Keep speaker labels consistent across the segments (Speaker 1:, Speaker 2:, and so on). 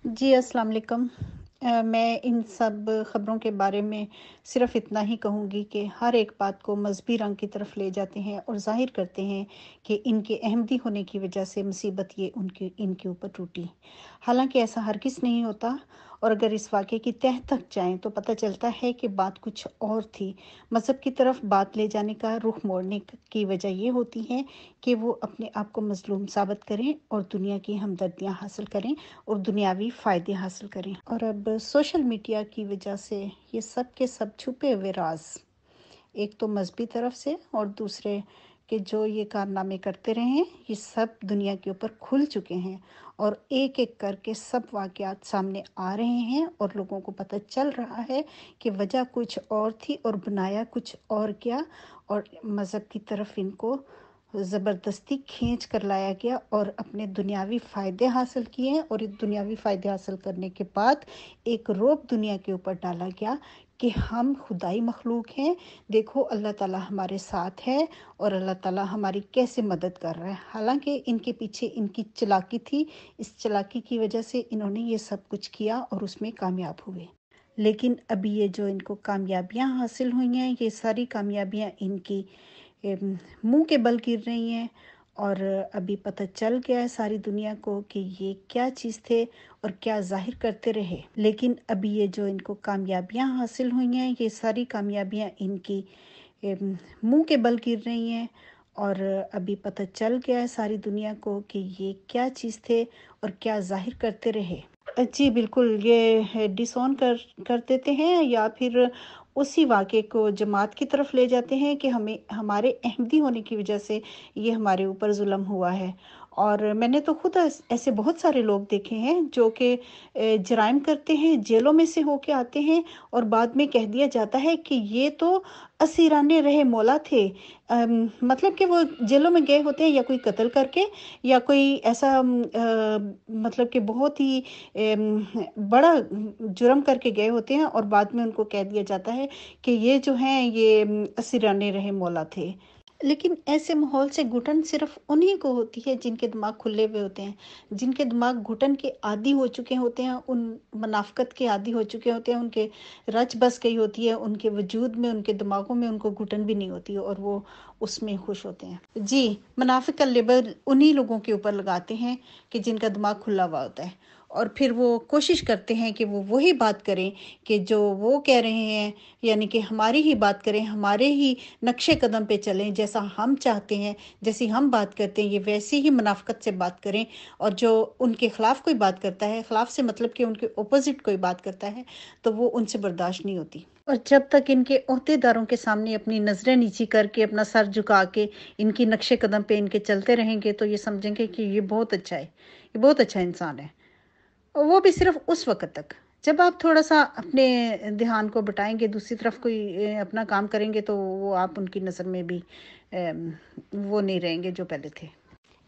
Speaker 1: जी, अस्सलाम वालेकुम। मैं इन सब ख़बरों के बारे में सिर्फ़ इतना ही कहूँगी कि हर एक बात को मज़हबी रंग की तरफ ले जाते हैं और ज़ाहिर करते हैं कि इनके अहमदी होने की वजह से मुसीबत ये इनके ऊपर टूटी। हालाँकि ऐसा हरगिज़ नहीं होता, और अगर इस वाक़ये की तह तक जाएँ तो पता चलता है कि बात कुछ और थी। मज़हब की तरफ बात ले जाने का रुख़ मोड़ने की वजह ये होती है कि वो अपने आप को मज़लूम साबित करें और दुनिया की हमदर्दियाँ हासिल करें और दुनियावी फ़ायदे हासिल करें। और अब सोशल मीडिया की वजह से ये सब के सब छुपे हुए राज, एक तो मजहबी तरफ से और दूसरे के जो ये कारनामे करते रहे हैं, ये सब दुनिया के ऊपर खुल चुके हैं और एक एक करके सब वाक़यात सामने आ रहे हैं और लोगों को पता चल रहा है कि वजह कुछ और थी और बनाया कुछ और गया, और मज़हब की तरफ इनको ज़बरदस्ती खींच कर लाया गया और अपने दुनियावी फ़ायदे हासिल किए, और ये दुनियावी फ़ायदे हासिल करने के बाद एक रोब दुनिया के ऊपर डाला गया कि हम खुदाई मखलूक हैं, देखो अल्लाह ताला हमारे साथ है और अल्लाह ताला हमारी कैसे मदद कर रहा है। हालांकि इनके पीछे इनकी चालाकी थी, इस चालाकी की वजह से इन्होंने ये सब कुछ किया और उसमें कामयाब हुए। लेकिन अभी ये जो इनको कामयाबियां हासिल हुई हैं, ये सारी कामयाबियां इनकी मुंह के बल गिर रही हैं, और अभी पता चल गया है सारी दुनिया को कि ये क्या चीज़ थे और क्या जाहिर करते रहे। लेकिन अभी ये जो इनको कामयाबियां हासिल हुई हैं, ये सारी कामयाबियां इनकी मुंह के बल गिर रही हैं, और अभी पता चल गया है सारी दुनिया को कि ये क्या चीज़ थे और क्या जाहिर करते रहे। जी बिल्कुल, ये डिसऑन कर देते हैं या फिर उसी वाक़ये को जमात की तरफ ले जाते हैं कि हमें हमारे अहमदी होने की वजह से ये हमारे ऊपर ज़ुल्म हुआ है। और मैंने तो खुद ऐसे बहुत सारे लोग देखे हैं जो कि जराइम करते हैं, जेलों में से होके आते हैं और बाद में कह दिया जाता है कि ये तो असीराने रहे मौला थे। मतलब कि वो जेलों में गए होते हैं या कोई कत्ल करके, या कोई ऐसा मतलब कि बहुत ही बड़ा जुर्म करके गए होते हैं, और बाद में उनको कह दिया जाता है कि ये जो हैं ये असीराने रहे मौला थे। लेकिन ऐसे माहौल से घुटन सिर्फ उन्हीं को होती है जिनके दिमाग खुले हुए होते हैं, जिनके दिमाग घुटन के आदी हो चुके होते हैं, उन मुनाफ़िक़त के आदी हो चुके होते हैं, उनके रच बस गई होती है, उनके वजूद में, उनके दिमागों में उनको घुटन भी नहीं होती और वो उसमें खुश होते हैं। जी, मुनाफ़िक़ का लेबल उन्हीं लोगों के ऊपर लगाते हैं कि जिनका दिमाग खुला हुआ होता है, और फिर वो कोशिश करते हैं कि वो वही बात करें कि जो वो कह रहे हैं, यानी कि हमारी ही बात करें, हमारे ही नक्शे कदम पे चलें, जैसा हम चाहते हैं, जैसी हम बात करते हैं, ये वैसी ही मुनाफ़िक़त से बात करें। और जो उनके ख़िलाफ़ कोई बात करता है, ख़िलाफ़ से मतलब कि उनके ऑपोज़िट कोई बात करता है, तो वो उनसे बर्दाश्त नहीं होती। और जब तक इनके ओहदेदारों के सामने अपनी नज़रें नीची करके, अपना सर झुका के, इनकी नक्शे कदम पे इनके चलते रहेंगे, तो ये समझेंगे कि ये बहुत अच्छा है, ये बहुत अच्छा इंसान है। और वो भी सिर्फ उस वक़्त तक। जब आप थोड़ा-सा अपने ध्यान को बटाएँगे, दूसरी तरफ कोई अपना काम करेंगे, तो वो आप उनकी नज़र में भी वो नहीं रहेंगे जो पहले थे।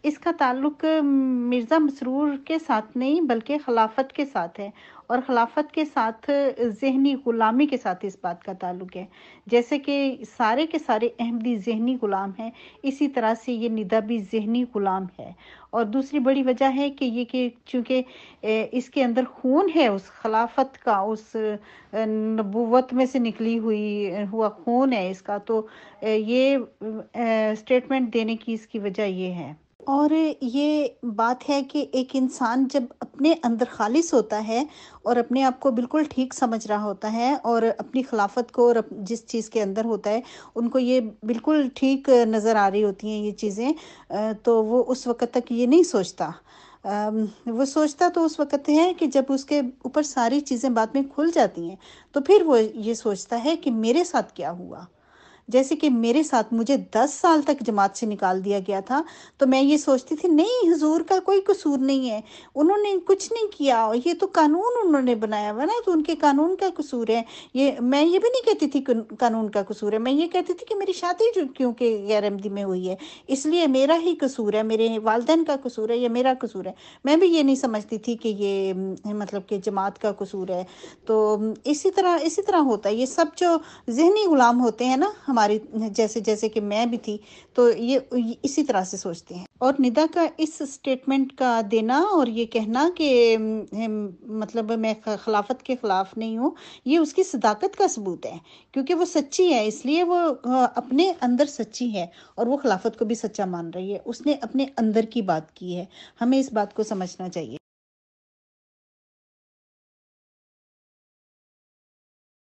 Speaker 1: इसका ताल्लुक मिर्ज़ा मसरूर के साथ नहीं बल्कि खिलाफत के साथ है, और खिलाफत के साथ ज़हनी ग़ुलामी के साथ इस बात का ताल्लुक है। जैसे कि सारे के सारे अहमदी ज़हनी ग़ुलाम हैं, इसी तरह से ये निदा भी ज़हनी ग़ुलाम है। और दूसरी बड़ी वजह है कि ये कि चूँकि इसके अंदर खून है उस खिलाफत का, उस नबूवत में से निकली हुआ खून है इसका, तो ये स्टेटमेंट देने की इसकी वजह ये है। और ये बात है कि एक इंसान जब अपने अंदर खालिस होता है और अपने आप को बिल्कुल ठीक समझ रहा होता है, और अपनी खिलाफत को और जिस चीज़ के अंदर होता है उनको ये बिल्कुल ठीक नज़र आ रही होती हैं ये चीज़ें, तो वो उस वक़्त तक ये नहीं सोचता। वो सोचता तो उस वक़्त है कि जब उसके ऊपर सारी चीज़ें बाद में खुल जाती हैं, तो फिर वो ये सोचता है कि मेरे साथ क्या हुआ? जैसे कि मेरे साथ मुझे 10 साल तक जमात से निकाल दिया गया था, तो मैं ये सोचती थी नहीं, हुज़ूर का कोई कसूर नहीं है, उन्होंने कुछ नहीं किया, ये तो कानून उन्होंने बनाया हुआ ना, तो उनके कानून का कसूर है। ये मैं ये भी नहीं कहती थी कानून का कसूर है, मैं ये कहती थी कि मेरी शादी जो क्योंकि गैर-अहमदी में हुई है, इसलिए मेरा ही कसूर है, मेरे वालिदैन का कसूर है या मेरा कसूर है। मैं भी ये नहीं समझती थी कि ये मतलब कि जमात का कसूर है। तो इसी तरह होता है, ये सब जो ज़हनी गुलाम होते हैं ना ہماری جیسے جیسے کہ میں بھی تھی، تو یہ اسی طرح سے سوچتے ہیں۔ اور ندا کا اس سٹیٹمنٹ کا دینا اور یہ کہنا کہ مطلب میں خلافت کے خلاف نہیں ہوں، یہ اس کی صداقت کا ثبوت ہے، کیونکہ وہ سچی ہے، اس لیے وہ اپنے اندر سچی ہے اور وہ خلافت کو بھی سچا مان رہی ہے، اس نے اپنے اندر کی بات کی ہے۔ ہمیں اس بات کو سمجھنا چاہیے۔